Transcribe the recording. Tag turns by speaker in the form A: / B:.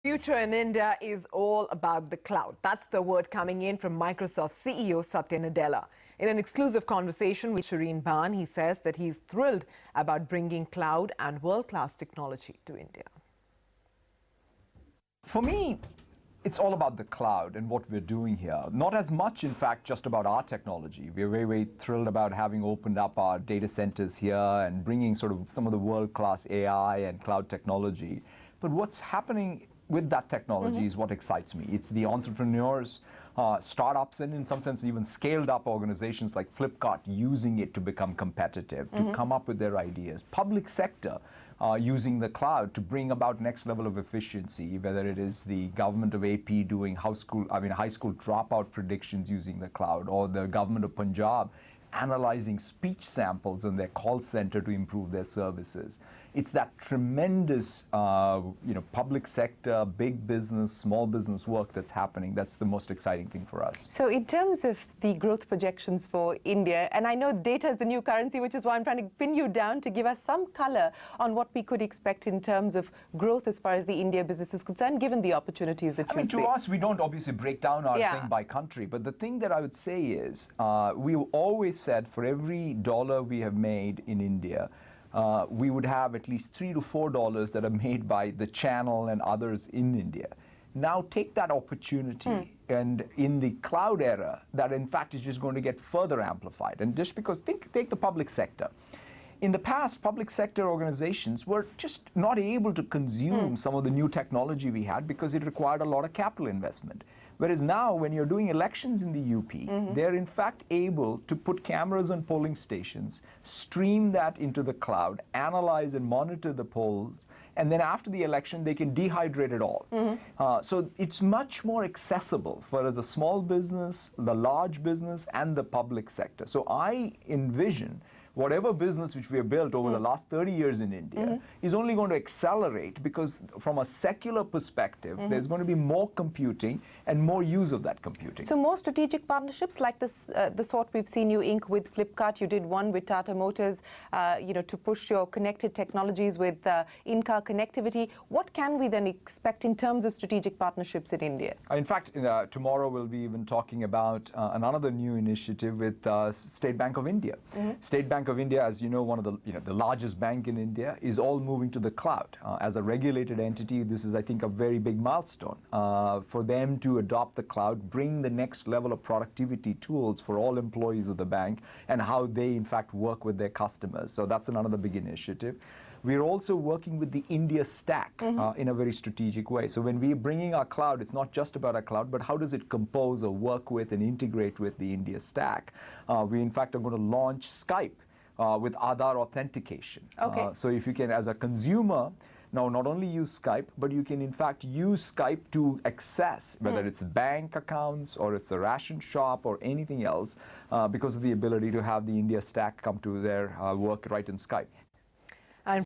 A: Future in India is all about the cloud. That's the word coming in from Microsoft CEO Satya Nadella. In an exclusive conversation with Shireen Bhan, he says that he's thrilled about bringing cloud and world-class technology to India.
B: For me, it's all about the cloud and what we're doing here. Not as much, in fact, just about our technology. We're very, very thrilled about having opened up our data centers here and bringing sort of some of the world-class AI and cloud technology. But what's happening with that technology is what excites me. It's the entrepreneurs, startups, and in some sense even scaled up organizations like Flipkart using it to become competitive, to come up with their ideas. Public sector using the cloud to bring about next level of efficiency, whether it is the government of AP doing high school dropout predictions using the cloud, or the government of Punjab analyzing speech samples in their call center to improve their services. It's that tremendous public sector, big business, small business work that's happening. That's the most exciting thing for us.
C: So in terms of the growth projections for India, and I know data is the new currency, which is why I'm trying to pin you down to give us some color on what we could expect in terms of growth as far as the India business is concerned, given the opportunities that you see.
B: To us, we don't obviously break down our thing by country, but the thing that I would say is we've always said for every dollar we have made in India, we would have at least $3 to $4 that are made by the channel and others in India. Now take that opportunity, and in the cloud era, that in fact is just going to get further amplified. And just because, take the public sector. In the past, public sector organizations were just not able to consume some of the new technology we had because it required a lot of capital investment. Whereas now, when you're doing elections in the UP, they're in fact able to put cameras on polling stations, stream that into the cloud, analyze and monitor the polls, and then after the election, they can dehydrate it all. So it's much more accessible for the small business, the large business, and the public sector. So I envision whatever business which we have built over the last 30 years in India is only going to accelerate, because from a secular perspective, there's going to be more computing and more use of that computing.
C: So more strategic partnerships like this, the sort we've seen you ink with Flipkart. You did one with Tata Motors, to push your connected technologies with in-car connectivity. What can we then expect in terms of strategic partnerships in India?
B: In fact, tomorrow we'll be even talking about another new initiative with State Bank of India. State Bank of India, as you know, one of the largest bank in India, is all moving to the cloud. As a regulated entity, this is, I think, a very big milestone for them to adopt the cloud, bring the next level of productivity tools for all employees of the bank, and how they, in fact, work with their customers. So that's another big initiative. We're also working with the India stack in a very strategic way. So when we're bringing our cloud, it's not just about our cloud, but how does it compose or work with and integrate with the India stack? We, in fact, are going to launch Skype with Aadhaar authentication. So if you can, as a consumer, now not only use Skype, but you can in fact use Skype to access, whether it's bank accounts or it's a ration shop or anything else, because of the ability to have the India stack come to their work right in Skype.